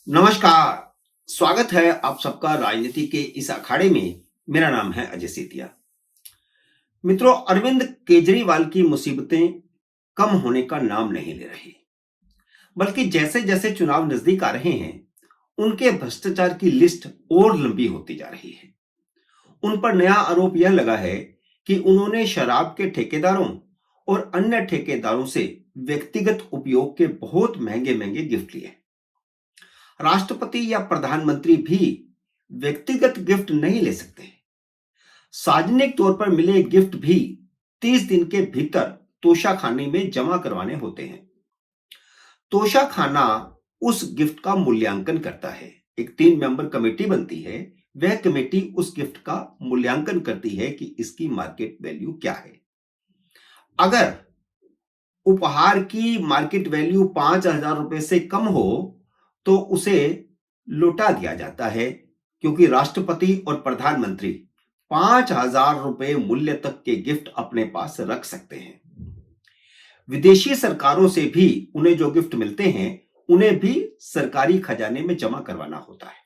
नमस्कार। स्वागत है आप सबका राजनीति के इस अखाड़े में। मेरा नाम है अजय सेतिया। मित्रों, अरविंद केजरीवाल की मुसीबतें कम होने का नाम नहीं ले रही, बल्कि जैसे जैसे चुनाव नजदीक आ रहे हैं उनके भ्रष्टाचार की लिस्ट और लंबी होती जा रही है। उन पर नया आरोप यह लगा है कि उन्होंने शराब के ठेकेदारों और अन्य ठेकेदारों से व्यक्तिगत उपयोग के बहुत महंगे महंगे गिफ्ट लिए। राष्ट्रपति या प्रधानमंत्री भी व्यक्तिगत गिफ्ट नहीं ले सकते। सार्वजनिक तौर पर मिले गिफ्ट भी 30 दिन के भीतर तोशाखाने में जमा करवाने होते हैं। तोशाखाना उस गिफ्ट का मूल्यांकन करता है। एक 3 मेंबर कमेटी बनती है। वह कमेटी उस गिफ्ट का मूल्यांकन करती है कि इसकी मार्केट वैल्यू क्या है। अगर उपहार की मार्केट वैल्यू 5,000 रुपए से कम हो तो उसे लौटा दिया जाता है, क्योंकि राष्ट्रपति और प्रधानमंत्री 5,000 रुपए मूल्य तक के गिफ्ट अपने पास रख सकते हैं। विदेशी सरकारों से भी उन्हें जो गिफ्ट मिलते हैं उन्हें भी सरकारी खजाने में जमा करवाना होता है।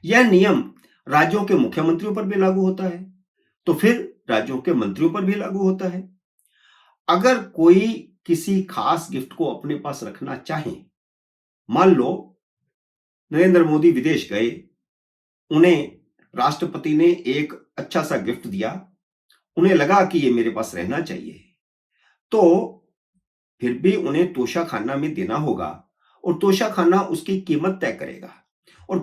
यह नियम राज्यों के मुख्यमंत्रियों पर भी लागू होता है, तो फिर राज्यों के मंत्रियों पर भी लागू होता है। अगर कोई किसी खास गिफ्ट को अपने पास रखना चाहे, मान लो नरेंद्र मोदी विदेश गए, उन्हें राष्ट्रपति ने एक अच्छा सा गिफ्ट दिया, उन्हें लगा कि ये मेरे पास रहना चाहिए, तो फिर भी उन्हें तोशाखाना में देना होगा और तोशाखाना उसकी कीमत तय करेगा। और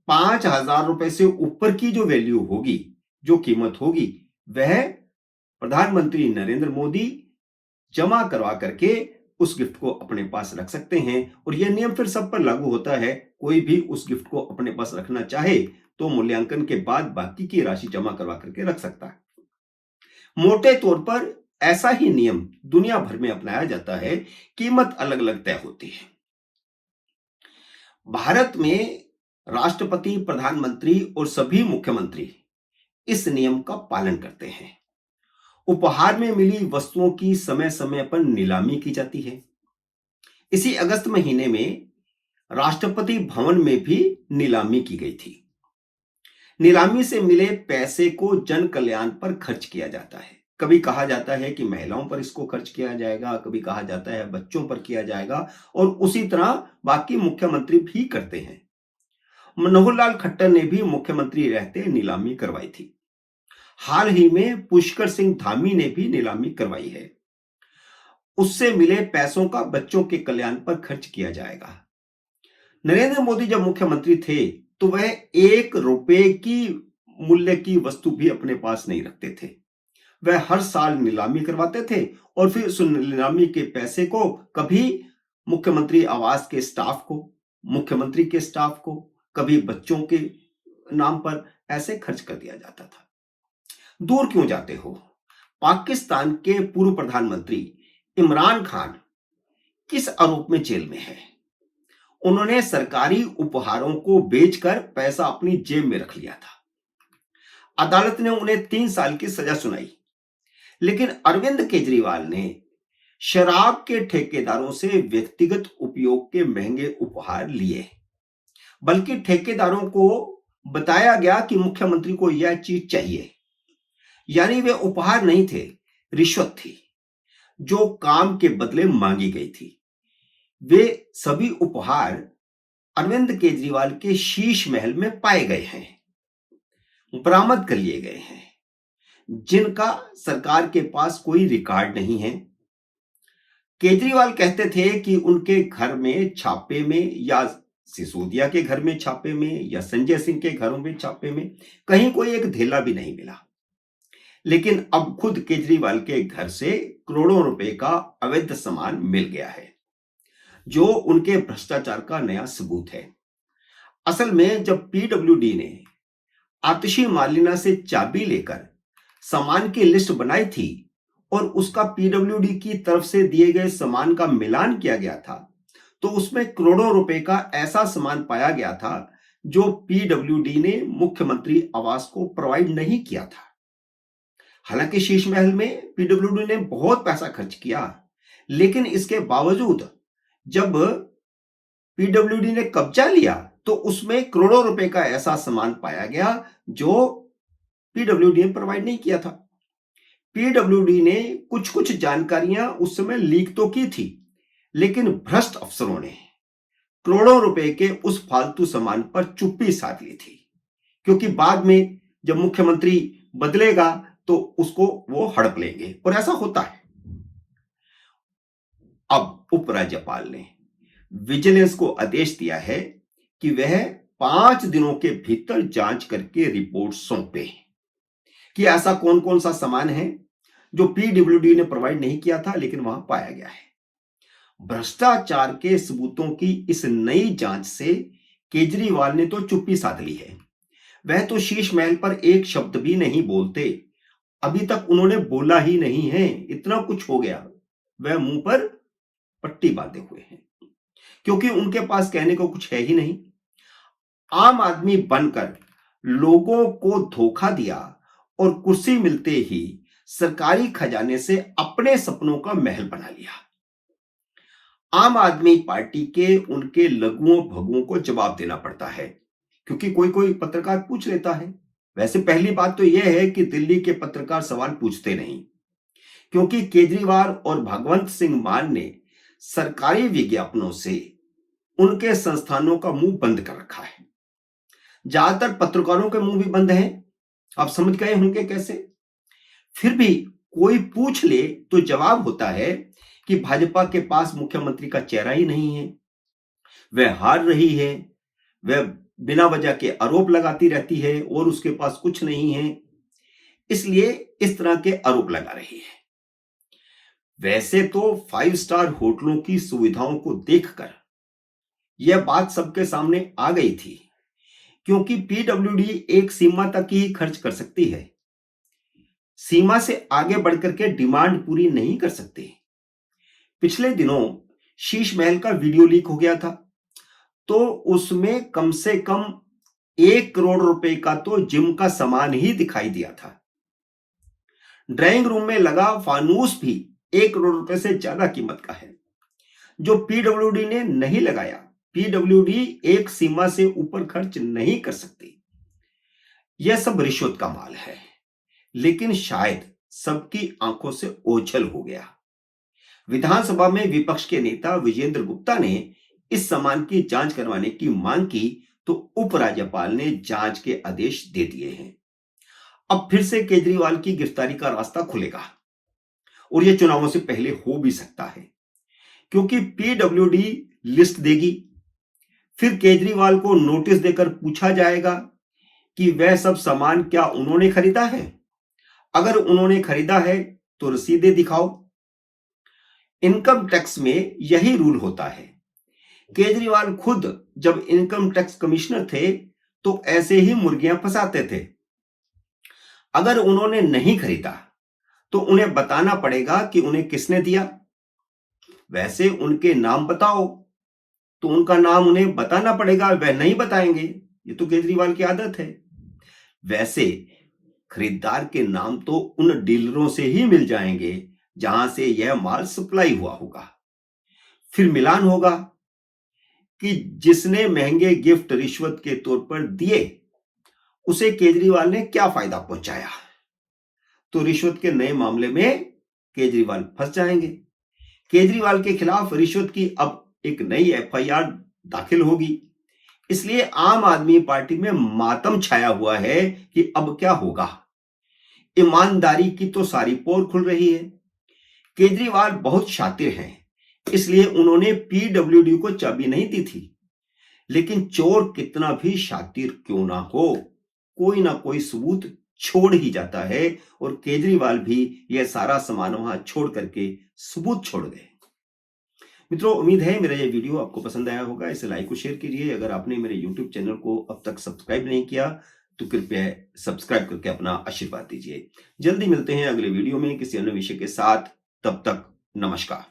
5,000 रुपए से ऊपर की जो वैल्यू होगी, जो कीमत होगी, वह प्रधानमंत्री नरेंद्र मोदी जमा करवा करके उस गिफ्ट को अपने पास रख सकते हैं। और यह नियम फिर सब पर लागू होता है। कोई भी उस गिफ्ट को अपने पास रखना चाहे तो मूल्यांकन के बाद बाकी की राशि जमा करवा करके रख सकता है। मोटे तौर पर ऐसा ही नियम दुनिया भर में अपनाया जाता है। कीमत अलग अलग तय होती है। भारत में राष्ट्रपति, प्रधानमंत्री और सभी मुख्यमंत्री इस नियम का पालन करते हैं। उपहार में मिली वस्तुओं की समय समय पर नीलामी की जाती है। इसी अगस्त महीने में राष्ट्रपति भवन में भी नीलामी की गई थी। नीलामी से मिले पैसे को जन कल्याण पर खर्च किया जाता है। कभी कहा जाता है कि महिलाओं पर इसको खर्च किया जाएगा, कभी कहा जाता है बच्चों पर किया जाएगा, और उसी तरह बाकी मुख्यमंत्री भी करते हैं। मनोहर लाल खट्टर ने भी मुख्यमंत्री रहते नीलामी करवाई थी। हाल ही में पुष्कर सिंह धामी ने भी नीलामी करवाई है। उससे मिले पैसों का बच्चों के कल्याण पर खर्च किया जाएगा। नरेंद्र मोदी जब मुख्यमंत्री थे तो वह 1 रुपए की मूल्य की वस्तु भी अपने पास नहीं रखते थे। वह हर साल नीलामी करवाते थे और फिर उस नीलामी के पैसे को कभी मुख्यमंत्री आवास के स्टाफ को, मुख्यमंत्री के स्टाफ को, कभी बच्चों के नाम पर ऐसे खर्च कर दिया जाता था। दूर क्यों जाते हो? पाकिस्तान के पूर्व प्रधानमंत्री इमरान खान किस आरोप में जेल में है? उन्होंने सरकारी उपहारों को बेचकर पैसा अपनी जेब में रख लिया था। अदालत ने उन्हें 3 साल की सजा सुनाई। लेकिन अरविंद केजरीवाल ने शराब के ठेकेदारों से व्यक्तिगत उपयोग के महंगे उपहार लिए। बल्कि ठेकेदारों को बताया गया कि मुख्यमंत्री को यह चीज चाहिए, यानी वे उपहार नहीं थे, रिश्वत थी जो काम के बदले मांगी गई थी। वे सभी उपहार अरविंद केजरीवाल के शीश महल में पाए गए हैं, बरामद कर लिए गए हैं, जिनका सरकार के पास कोई रिकॉर्ड नहीं है। केजरीवाल कहते थे कि उनके घर में छापे में, या सिसोदिया के घर में छापे में, या संजय सिंह के घरों में छापे में कहीं कोई एक धेला भी नहीं मिला। लेकिन अब खुद केजरीवाल के घर से करोड़ों रुपए का अवैध सामान मिल गया है, जो उनके भ्रष्टाचार का नया सबूत है। असल में जब पीडब्ल्यूडी ने आतिशी मार्लेना से चाबी लेकर सामान की लिस्ट बनाई थी और उसका पीडब्ल्यूडी की तरफ से दिए गए सामान का मिलान किया गया था, तो उसमें करोड़ों रुपए का ऐसा सामान पाया गया था जो पीडब्ल्यूडी ने मुख्यमंत्री आवास को प्रोवाइड नहीं किया था। हालांकि शीश महल में पीडब्ल्यूडी ने बहुत पैसा खर्च किया, लेकिन इसके बावजूद जब पीडब्ल्यूडी ने कब्जा लिया तो उसमें करोड़ों रुपए का ऐसा सामान पाया गया जो पीडब्ल्यूडी ने प्रोवाइड नहीं किया था। पीडब्ल्यूडी ने कुछ कुछ जानकारियां उस समय लीक तो की थी, लेकिन भ्रष्ट अफसरों ने करोड़ों रुपए के उस फालतू सामान पर चुप्पी साध ली थी, क्योंकि बाद में जब मुख्यमंत्री बदलेगा तो उसको वो हड़प लेंगे, और ऐसा होता है। अब उपराज्यपाल ने विजिलेंस को आदेश दिया है कि वह 5 दिनों के भीतर जांच करके रिपोर्ट सौंपे कि ऐसा कौन कौन सा सामान है जो पीडब्ल्यूडी ने प्रोवाइड नहीं किया था लेकिन वहां पाया गया है। भ्रष्टाचार के सबूतों की इस नई जांच से केजरीवाल ने तो चुप्पी साध ली है। वह तो शीश महल पर एक शब्द भी नहीं बोलते, अभी तक उन्होंने बोला ही नहीं है, इतना कुछ हो गया। वह मुंह पर पट्टी बांधे हुए हैं, क्योंकि उनके पास कहने को कुछ है ही नहीं। आम आदमी बनकर लोगों को धोखा दिया और कुर्सी मिलते ही सरकारी खजाने से अपने सपनों का महल बना लिया। आम आदमी पार्टी के उनके लघुओं भगुओं को जवाब देना पड़ता है, क्योंकि कोई कोई पत्रकार पूछ लेता है। वैसे पहली बात तो यह है कि दिल्ली के पत्रकार सवाल पूछते नहीं, क्योंकि केजरीवाल और भगवंत सिंह मान ने सरकारी विज्ञापनों से उनके संस्थानों का मुंह बंद कर रखा है। ज्यादातर पत्रकारों के मुंह भी बंद हैं, आप समझ गए होंगे कैसे। फिर भी कोई पूछ ले तो जवाब होता है कि भाजपा के पास मुख्यमंत्री का चेहरा ही नहीं है, वह हार रही है, वह बिना वजह के आरोप लगाती रहती है और उसके पास कुछ नहीं है, इसलिए इस तरह के आरोप लगा रही है। वैसे तो 5 स्टार होटलों की सुविधाओं को देखकर यह बात सबके सामने आ गई थी, क्योंकि पीडब्ल्यूडी एक सीमा तक ही खर्च कर सकती है, सीमा से आगे बढ़कर के डिमांड पूरी नहीं कर सकती। पिछले दिनों शीश महल का वीडियो लीक हो गया था, तो उसमें कम से कम 1 करोड़ रुपए का तो जिम का सामान ही दिखाई दिया था। ड्राइंग रूम में लगा फानूस भी 1 करोड़ रुपए से ज्यादा कीमत का है, जो पीडब्ल्यूडी ने नहीं लगाया। पीडब्ल्यूडी एक सीमा से ऊपर खर्च नहीं कर सकती। यह सब रिश्वत का माल है, लेकिन शायद सबकी आंखों से ओझल हो गया। विधानसभा में विपक्ष के नेता विजेंद्र गुप्ता ने इस सामान की जांच करवाने की मांग की, तो उपराज्यपाल ने जांच के आदेश दे दिए हैं। अब फिर से केजरीवाल की गिरफ्तारी का रास्ता खुलेगा, और यह चुनावों से पहले हो भी सकता है, क्योंकि पीडब्ल्यूडी लिस्ट देगी, फिर केजरीवाल को नोटिस देकर पूछा जाएगा कि वह सब सामान क्या उन्होंने खरीदा है। अगर उन्होंने खरीदा है तो रसीदें दिखाओ। इनकम टैक्स में यही रूल होता है। केजरीवाल खुद जब इनकम टैक्स कमिश्नर थे तो ऐसे ही मुर्गियां फंसाते थे। अगर उन्होंने नहीं खरीदा तो उन्हें बताना पड़ेगा कि उन्हें किसने दिया। वैसे उनके नाम बताओ तो उनका नाम उन्हें बताना पड़ेगा, वह नहीं बताएंगे, ये तो केजरीवाल की आदत है। वैसे खरीदार के नाम तो उन डीलरों से ही मिल जाएंगे जहां से यह माल सप्लाई हुआ होगा। फिर मिलान होगा कि जिसने महंगे गिफ्ट रिश्वत के तौर पर दिए उसे केजरीवाल ने क्या फायदा पहुंचाया, तो रिश्वत के नए मामले में केजरीवाल फंस जाएंगे। केजरीवाल के खिलाफ रिश्वत की अब एक नई एफआईआर दाखिल होगी, इसलिए आम आदमी पार्टी में मातम छाया हुआ है कि अब क्या होगा। ईमानदारी की तो सारी पोल खुल रही है। केजरीवाल बहुत शातिर हैं, इसलिए उन्होंने पीडब्ल्यूडी को चाबी नहीं दी थी, लेकिन चोर कितना भी शातिर क्यों ना हो, कोई ना कोई सबूत छोड़ ही जाता है, और केजरीवाल भी यह सारा सामान वहां छोड़ करके सबूत छोड़ गए। मित्रों, उम्मीद है मेरा यह वीडियो आपको पसंद आया होगा। इसे लाइक और शेयर कीजिए। अगर आपने मेरे यूट्यूब चैनल को अब तक सब्सक्राइब नहीं किया तो कृपया सब्सक्राइब करके अपना आशीर्वाद दीजिए। जल्दी मिलते हैं अगले वीडियो में किसी अन्य विषय के साथ। तब तक नमस्कार।